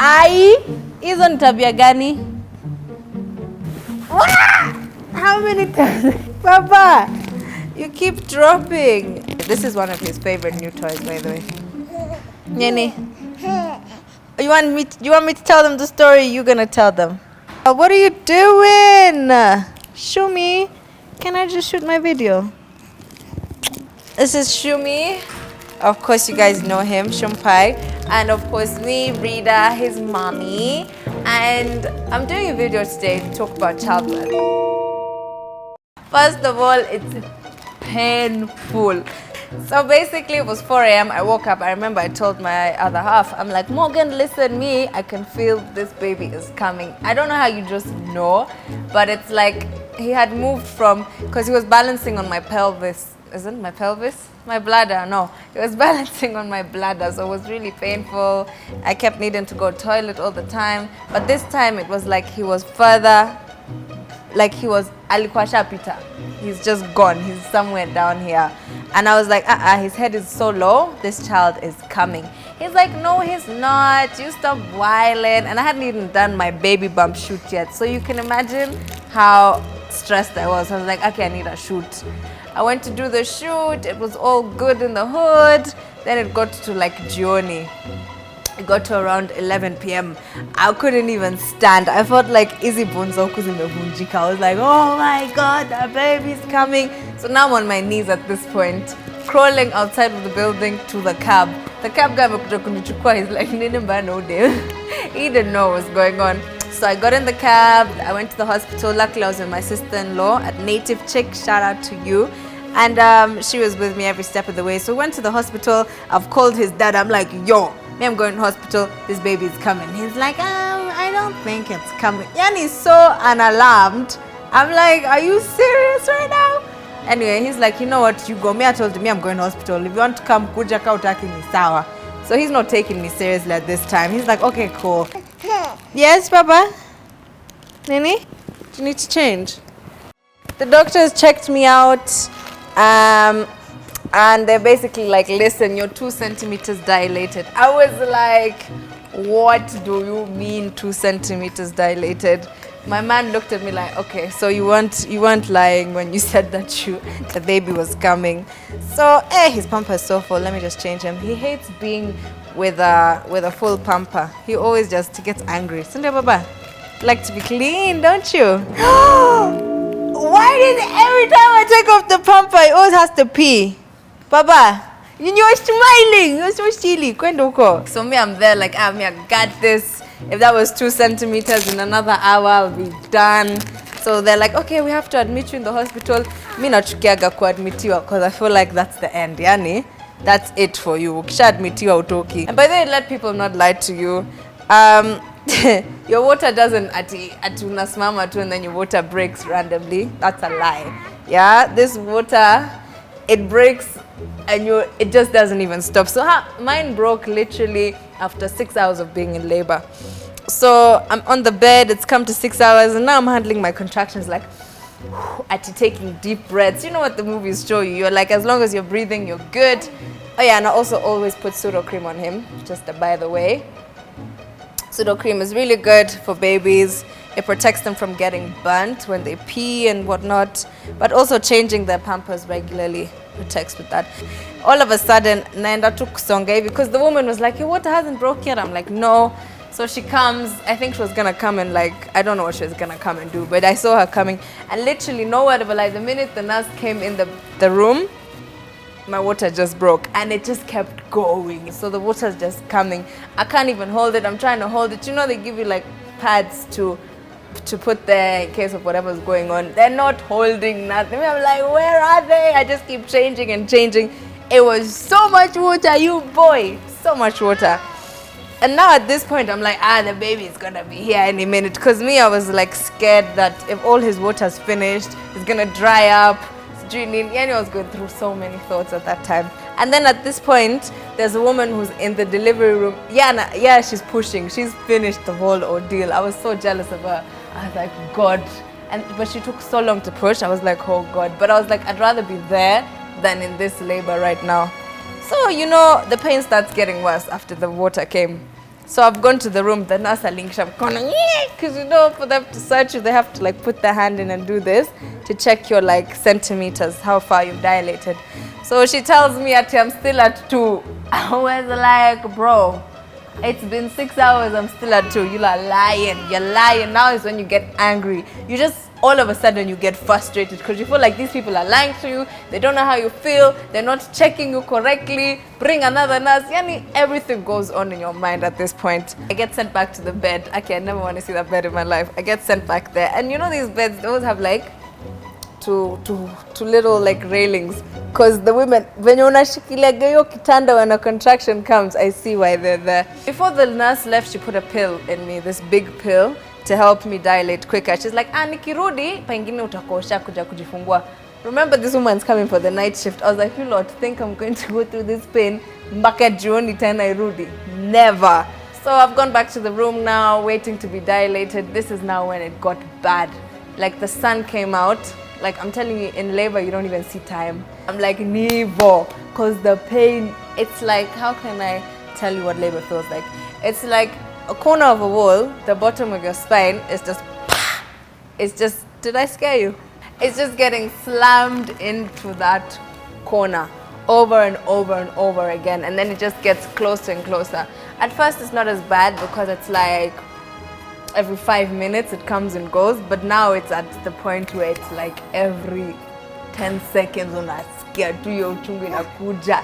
Ai, hizo ni tabia gani? How many times? Papa, you keep dropping. This is one of his favorite new toys, by the way. Nene, you want me to tell them the story? You're gonna tell them. What are you doing? Show me. Can I just shoot my video? This is Shumi. Of course, you guys know him, Shumpai. And of course, me, Rita, his mommy. And I'm doing a video today to talk about childbirth. First of all, it's painful. So basically, it was 4 a.m. I woke up. I remember I told my other half, I'm like, Morgan, listen, I can feel this baby is coming. I don't know how you just know, but it's like he had moved from, because he was balancing on my pelvis. Isn't my pelvis? My bladder, no. It was balancing on my bladder, so it was really painful. I kept needing to go to the toilet all the time. But this time it was like he was further, like he was alikuwa shapita. He's just gone. He's somewhere down here. And I was like, his head is so low. This child is coming. He's like, no, he's not. You stop whiling. And I hadn't even done my baby bump shoot yet. So you can imagine how stressed I was. I was like, okay, I need a shoot. I went to do the shoot. It was all good in the hood. Then it got to like Jioni. It got to around 11 p.m. I couldn't even stand. I felt like Izzy Bonzo Kuzimevunjika. I was like, oh my God, the baby's coming. So now I'm on my knees at this point, crawling outside of the building to the cab. The cab guy is like, he didn't know what was going on. So I got in the cab, I went to the hospital. Luckily I was with my sister-in-law at Native Chick, shout out to you. And she was with me every step of the way. So we went to the hospital. I've called his dad. I'm like, yo, I'm going to hospital. This baby is coming. He's like, I don't think it's coming. And he's so unalarmed. I'm like, are you serious right now? Anyway, he's like, you know what, you go. I told him, I'm going to hospital. If you want to come, kuja ka utaki ni sawa. So he's not taking me seriously at this time. He's like, okay, cool. Yes, Papa? Nini? Do you need to change? The doctors checked me out. And they're basically like, listen, you're 2 centimeters dilated. I was like, what do you mean 2 centimeters dilated? My man looked at me like, okay, so you weren't lying when you said that the baby was coming. So, his pamper is so full. Let me just change him. He hates being with a full pamper. He always just gets angry. Sunday Baba, like to be clean, don't you? Why did every time I take off the pamper, it always has to pee? Baba, you're smiling. You're so silly. So me, I'm there like, I got this. If that was 2 centimeters, in another hour, I'll be done. So they're like, okay, we have to admit you in the hospital. Me nachukiaga kuadmitiwa because I feel like that's the end, yani. That's it for you. Ukishaadmitiwa utoki. And by the way, let people not lie to you. Your water doesn't ati unasimama tu and then your water breaks randomly. That's a lie. Yeah, this water, it breaks and it just doesn't even stop. So mine broke literally after 6 hours of being in labor. So I'm on the bed, it's come to 6 hours, and now I'm handling my contractions like taking deep breaths. You know what the movies show you. You're like, as long as you're breathing, you're good. Oh yeah, and I also always put pseudo cream on him, just by the way. Pseudo cream is really good for babies. It protects them from getting burnt when they pee and whatnot, but also changing their pampers regularly protects with that. All of a sudden, naenda tu kusonga because the woman was like, your water hasn't broke yet. I'm like, no. So she comes, I think she was gonna come and like, I don't know what she was gonna come and do, but I saw her coming and literally no word of a lie, the minute the nurse came in the room, my water just broke and it just kept going. So the water's just coming. I can't even hold it. I'm trying to hold it. You know, they give you like pads to put there in case of whatever's going on. They're not holding nothing. I'm like, where are they? I just keep changing and changing. It was so much water, you boy. So much water. And now at this point, I'm like, the baby is gonna be here any minute. Because me, I was like scared that if all his water's finished, it's gonna dry up. I was going through so many thoughts at that time. And then at this point, there's a woman who's in the delivery room. Yeah, she's pushing. She's finished the whole ordeal. I was so jealous of her. I was like, God. But she took so long to push. I was like, oh God. But I was like, I'd rather be there than in this labor right now. So, the pain starts getting worse after the water came. So I've gone to the room, the nurse alinkisha mkono, because you know, for them to search you, they have to like put their hand in and do this to check your like centimeters, how far you've dilated. So she tells me that I'm still at 2. I was like, bro, it's been 6 hours, I'm still at 2. You're lying. You're lying. Now is when you get angry. You just, all of a sudden, you get frustrated because you feel like these people are lying to you. They don't know how you feel. They're not checking you correctly. Bring another nurse. Yani, everything goes on in your mind at this point. I get sent back to the bed. Okay, I never want to see that bed in my life. I get sent back there. And you know these beds, they always have like two little like railings, because the women, when you unashikilia hiyo kitanda when a contraction comes, I see why they're there. Before the nurse left, she put a pill in me, this big pill to help me dilate quicker. She's like, nikirudi pengine utakosha kuja kujifungua. Remember, this woman's coming for the night shift. I was like, you Lord, think I'm going to go through this pain mpaka jioni tena irudi? Never. So I've gone back to the room now, waiting to be dilated. This is now when it got bad. Like the sun came out. Like I'm telling you, in labor, you don't even see time. I'm like, Nivo, because the pain, it's like, how can I tell you what labor feels like? It's like a corner of a wall, the bottom of your spine is just, it's just, did I scare you? It's just getting slammed into that corner over and over and over again. And then it just gets closer and closer. At first, it's not as bad because it's like, every 5 minutes it comes and goes, but now it's at the point where it's like every 10 seconds unasikia tu hiyo uchungu inakuja.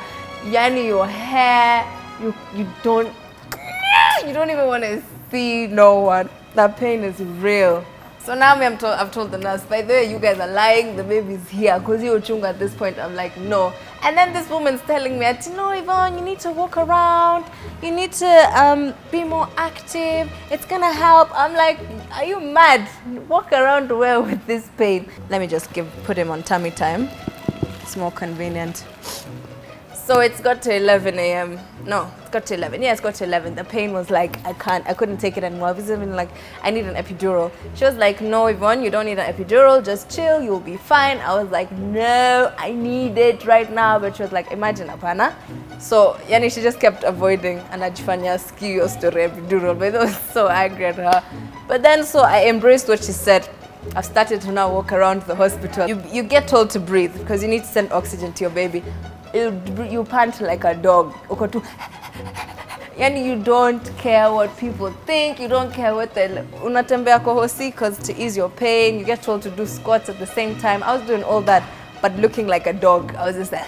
Yani your hair, you don't even want to see no one. That pain is real. So now I've told the nurse, by the way, you guys are lying, the baby's here, because you're uchungu at this point. I'm like, no. And then this woman's telling me, no, Yvonne, you need to walk around, you need to be more active, it's gonna help. I'm like, are you mad? Walk around where with this pain? Let me just put him on tummy time. It's more convenient. So it's got to 11 a.m. No, it's got to 11. Yeah, it's got to 11. The pain was like, I couldn't take it anymore. I was even like, I need an epidural. She was like, no, Yvonne, you don't need an epidural. Just chill, you'll be fine. I was like, no, I need it right now. But she was like, imagine, apana. So, yani, she just kept avoiding. And ajifanya ski story epidural. But I was so angry at her. But then, so I embraced what she said. I've started to now walk around the hospital. You get told to breathe because you need to send oxygen to your baby. You pant like a dog. Yani you don't care what people think, you don't care what they unatembea kwa hosi because to ease your pain, you get told to do squats at the same time. I was doing all that but looking like a dog. I was just like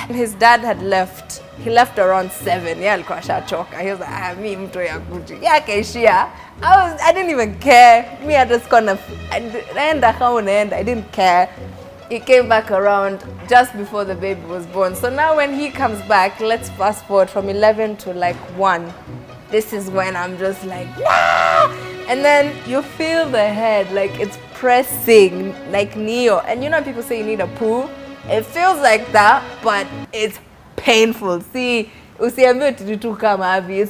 his dad had left. He left around 7. Yeah, alikuwa ashachoka. He was like, mi mtu ya kuji. Yeah, kaishia. I didn't even care. Me, I just kind of I didn't care. He came back around just before the baby was born. So now when he comes back, let's fast forward from 11 to like 1. This is when I'm just like, nah! And then you feel the head, like it's pressing, like Neo. And you know people say you need a poo? It feels like that, but it's painful. See, it's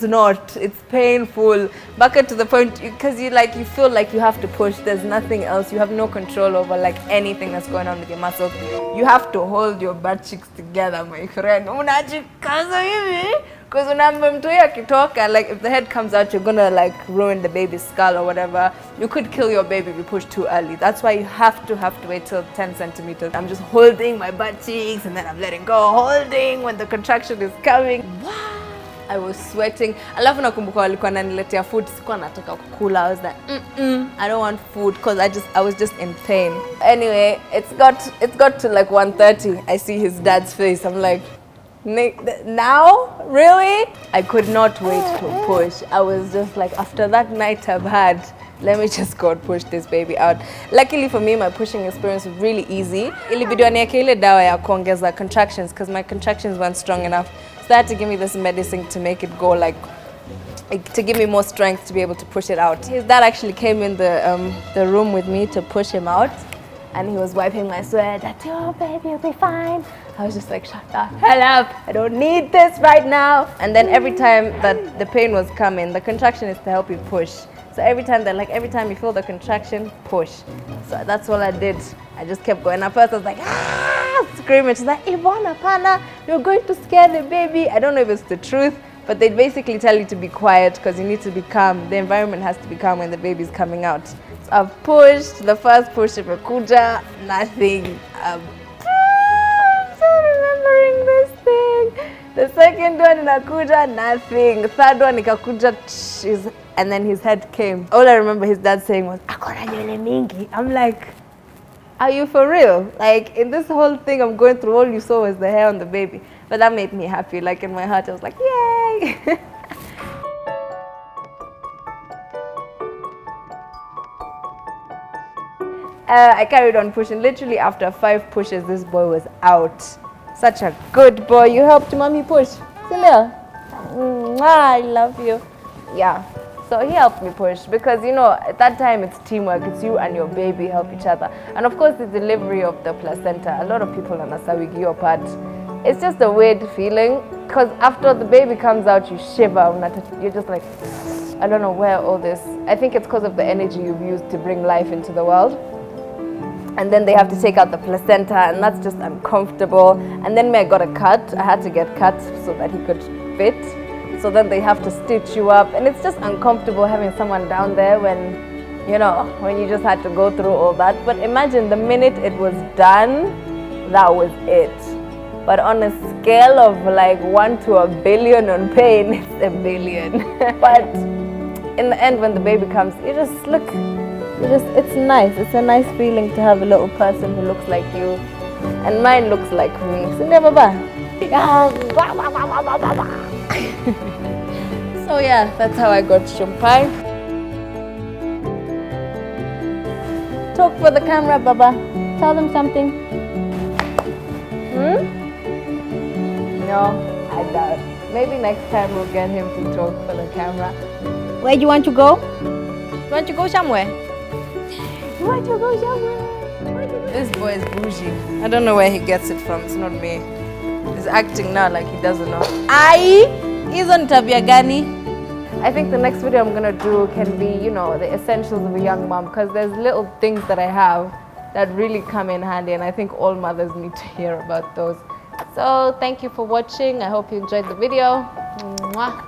not. It's painful. Back to the point, because you feel like you have to push. There's nothing else. You have no control over like anything that's going on with your muscle. You have to hold your butt cheeks together, my friend. Because like if the head comes out, you're gonna like ruin the baby's skull or whatever. You could kill your baby if you push too early. That's why you have to wait till 10 centimeters. I'm just holding my butt cheeks and then I'm letting go, holding when the contraction is coming. Wow. I was sweating. Alafu nakumbuka walikuwa wananiletea food, sikuwa nataka kukula. I was like, I don't want food because I was just in pain. Anyway, it's got to like 1:30. I see his dad's face. I'm like, now? Really? I could not wait to push. I was just like, after that night I've had, let me just go and push this baby out. Luckily for me, my pushing experience was really easy. Ilibidi wanieke ile dawa ya kuongeza contractions because my contractions weren't strong enough. So they had to give me this medicine to make it go like, to give me more strength to be able to push it out. His dad actually came in the room with me to push him out. And he was wiping my sweat. Oh, baby, you'll be fine. I was just like, shut the hell up. I don't need this right now. And then every time that the pain was coming, the contraction is to help you push. So every time you feel the contraction, push. So that's all I did. I just kept going. At first I was like, screaming. She's like, Yvonne, Apana, you're going to scare the baby. I don't know if it's the truth, But they basically tell you to be quiet because you need to be calm. The environment has to be calm when the baby's coming out. So I've pushed. The first push of Akuja, nothing. I'm still remembering this thing. The second one in Akuja, nothing. Third one in Akuja, and then his head came. All I remember his dad saying was, "Akona nywele mingi." I'm like, are you for real? Like, in this whole thing I'm going through, all you saw was the hair on the baby. But that made me happy. Like, in my heart, I was like, yay! I carried on pushing. Literally, after 5 pushes, this boy was out. Such a good boy. You helped mommy push. Celia, I love you. Yeah. So he helped me push because, you know, at that time it's teamwork. It's you and your baby help each other. And of course, the delivery of the placenta. A lot of people on Asawigio part. It's just a weird feeling because after the baby comes out, you shiver. You're just like, I don't know where all this. I think it's because of the energy you've used to bring life into the world. And then they have to take out the placenta, and that's just uncomfortable. And then I got a cut. I had to get cut so that he could fit. So then they have to stitch you up, and it's just uncomfortable having someone down there when, you know, when you just had to go through all that. But imagine the minute it was done, that was it. But on a scale of like 1 to a billion on pain, it's a billion. But in the end, when the baby comes, you just look, it's nice. It's a nice feeling to have a little person who looks like you. And mine looks like me. So never bad. So yeah, that's how I got Shumpai. Talk for the camera, Baba. Tell them something. No, I doubt. Maybe next time we'll get him to talk for the camera. Where do you want to go? You want to go somewhere? You want to go somewhere? This boy is bougie. I don't know where he gets it from. It's not me. He's acting now like he doesn't know. Isn't tabia gani? I think the next video I'm gonna do can be, you know, the essentials of a young mom, because there's little things that I have that really come in handy, and I think all mothers need to hear about those. So thank you for watching. I hope you enjoyed the video. Mwah.